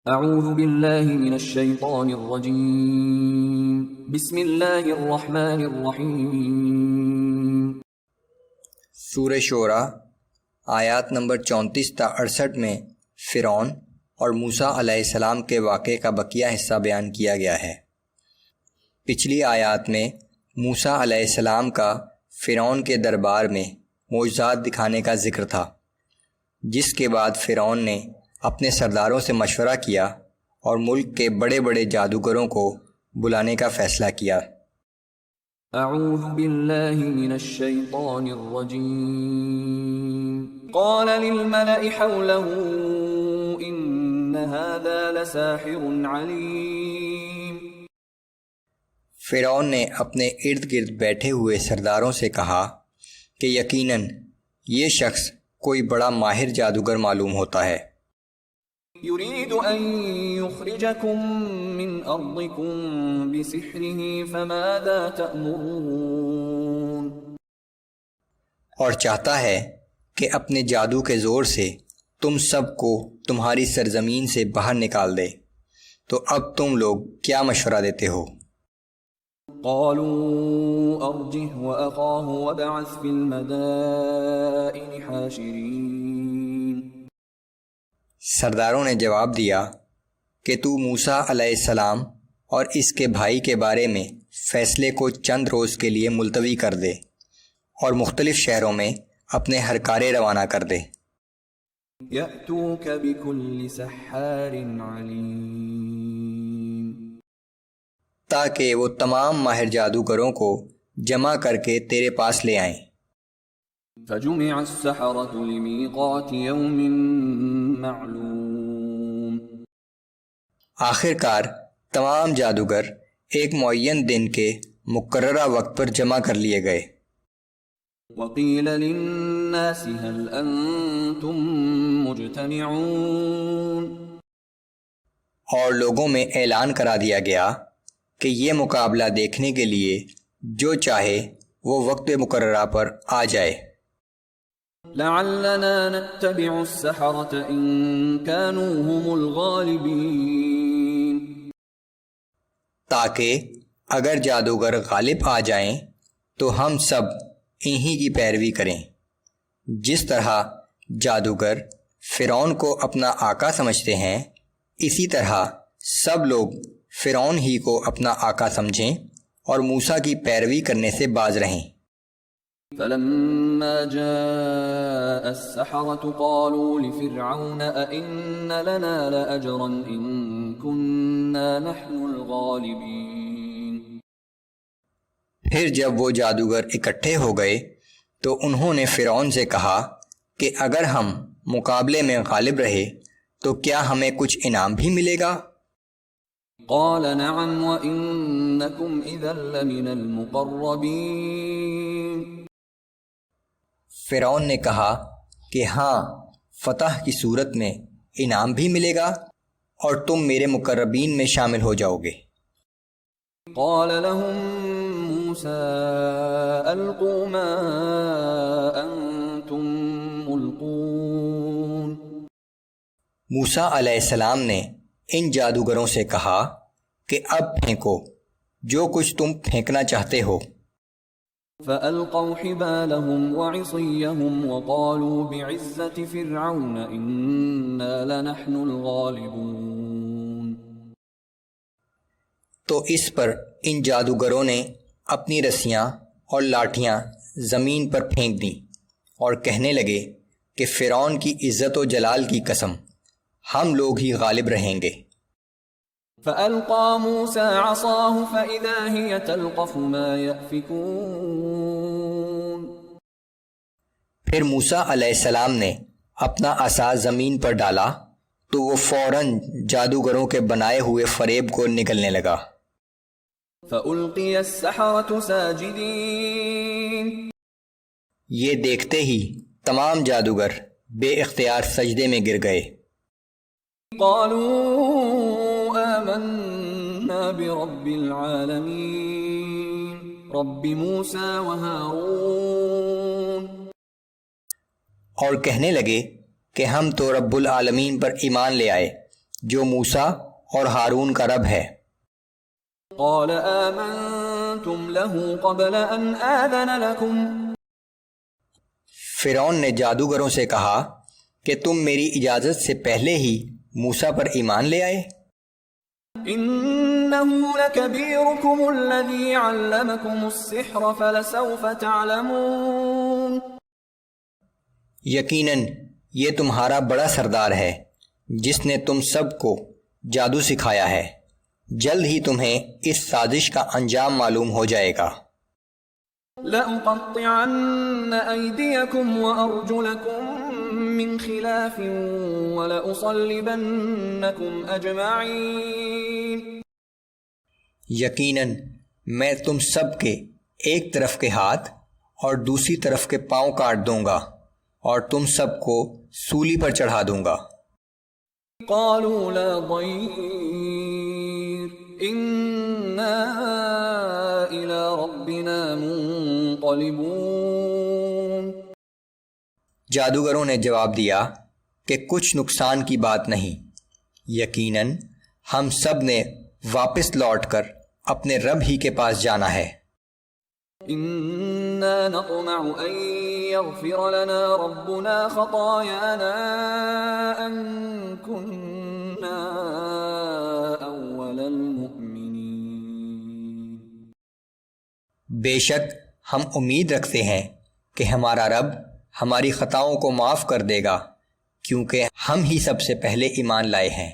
اعوذ باللہ من الشیطان الرجیم بسم اللہ الرحمن الرحیم۔ سورہ شعراء آیات نمبر 34 تا 68 میں فرعون اور موسیٰ علیہ السلام کے واقعے کا بقیہ حصہ بیان کیا گیا ہے۔ پچھلی آیات میں موسیٰ علیہ السلام کا فرعون کے دربار میں معجزات دکھانے کا ذکر تھا، جس کے بعد فرعون نے اپنے سرداروں سے مشورہ کیا اور ملک کے بڑے بڑے جادوگروں کو بلانے کا فیصلہ کیا۔ اعوذ باللہ من الشیطان الرجیم قال للملأ حوله ان هذا لساحر علیم۔ فرعون نے اپنے ارد گرد بیٹھے ہوئے سرداروں سے کہا کہ یقیناً یہ شخص کوئی بڑا ماہر جادوگر معلوم ہوتا ہے۔ يريد ان يخرجكم من ارضكم بسحره فماذا تأمرون۔ اور چاہتا ہے کہ اپنے جادو کے زور سے تم سب کو تمہاری سرزمین سے باہر نکال دے، تو اب تم لوگ کیا مشورہ دیتے ہو؟ قالوا ارجه واخاه وابعث في المدائن حاشرين۔ سرداروں نے جواب دیا کہ تو موسیٰ علیہ السلام اور اس کے بھائی کے بارے میں فیصلے کو چند روز کے لیے ملتوی کر دے اور مختلف شہروں میں اپنے ہرکارے روانہ کر دے۔ يأتوك بكل سحار علیم، تاکہ وہ تمام ماہر جادوگروں کو جمع کر کے تیرے پاس لے آئیں۔ فجمع السحرة لميقات يوم معلوم۔ آخر کار تمام جادوگر ایک معین دن کے مقررہ وقت پر جمع کر لیے گئے۔ وقیل للناس هل انتم مجتمعون۔ اور لوگوں میں اعلان کرا دیا گیا کہ یہ مقابلہ دیکھنے کے لیے جو چاہے وہ وقت مقررہ پر آ جائے۔ لعلنا نتبع السحرة ان كانوا هم الغالبین۔ تاکہ اگر جادوگر غالب آ جائیں تو ہم سب انہی کی پیروی کریں۔ جس طرح جادوگر فرعون کو اپنا آقا سمجھتے ہیں، اسی طرح سب لوگ فرعون ہی کو اپنا آقا سمجھیں اور موسیٰ کی پیروی کرنے سے باز رہیں۔ فلما جاء السحرة قالوا لفرعون أئن لنا لأجرا إن كنا نحن الغالبين۔ پھر جب وہ جادوگر اکٹھے ہو گئے تو انہوں نے فرعون سے کہا کہ اگر ہم مقابلے میں غالب رہے تو کیا ہمیں کچھ انعام بھی ملے گا؟ قال نعم وإنكم إذا لمن المقربين۔ فرعون نے کہا کہ ہاں، فتح کی صورت میں انعام بھی ملے گا اور تم میرے مقربین میں شامل ہو جاؤ گے۔ قال لهم موسى ألقوا ما أنتم ملقون۔ موسیٰ علیہ السلام نے ان جادوگروں سے کہا کہ اب پھینکو جو کچھ تم پھینکنا چاہتے ہو۔ فألقوا حبالهم وعصيهم وقالوا بعزة فرعون إنا لنحن الغالبون۔ تو اس پر ان جادوگروں نے اپنی رسیاں اور لاٹھیاں زمین پر پھینک دیں اور کہنے لگے کہ فرعون کی عزت و جلال کی قسم، ہم لوگ ہی غالب رہیں گے۔ فألقى موسى عصاه فإذا هي تلقف ما يأفكون۔ پھر موسیٰ علیہ السلام نے اپنا عصا زمین پر ڈالا تو وہ فوراً جادوگروں کے بنائے ہوئے فریب کو نگلنے لگا۔ فألقي السحرة ساجدين۔ یہ دیکھتے ہی تمام جادوگر بے اختیار سجدے میں گر گئے۔ قالوا آمنا برب العالمين رب موسى وهارون۔ اور کہنے لگے کہ ہم تو رب العالمین پر ایمان لے آئے، جو موسیٰ اور ہارون کا رب ہے۔ قال آمنتم له قبل ان آذن لكم فرعون نے جادوگروں سے کہا کہ تم میری اجازت سے پہلے ہی موسیٰ پر ایمان لے آئے؟ انه لكبيركم الذي علمكم السحر فلسوف تعلمون یقیناً یہ تمہارا بڑا سردار ہے جس نے تم سب کو جادو سکھایا ہے، جلد ہی تمہیں اس سازش کا انجام معلوم ہو جائے گا۔ لأقطعن أيديكم وأرجلكم من خلاف ولأصلبنكم أجمعين یقیناً میں تم سب کے ایک طرف کے ہاتھ اور دوسری طرف کے پاؤں کاٹ دوں گا اور تم سب کو سولی پر چڑھا دوں گا۔ قالوا لا ضير إنا إلى ربنا منقلبون جادوگروں نے جواب دیا کہ کچھ نقصان کی بات نہیں، یقیناً ہم سب نے واپس لوٹ کر اپنے رب ہی کے پاس جانا ہے۔ إنا نطمع أن يغفر لنا ربنا خطايانا أن كنا أول المؤمنين بے شک ہم امید رکھتے ہیں کہ ہمارا رب ہماری خطاؤں کو معاف کر دے گا کیونکہ ہم ہی سب سے پہلے ایمان لائے ہیں۔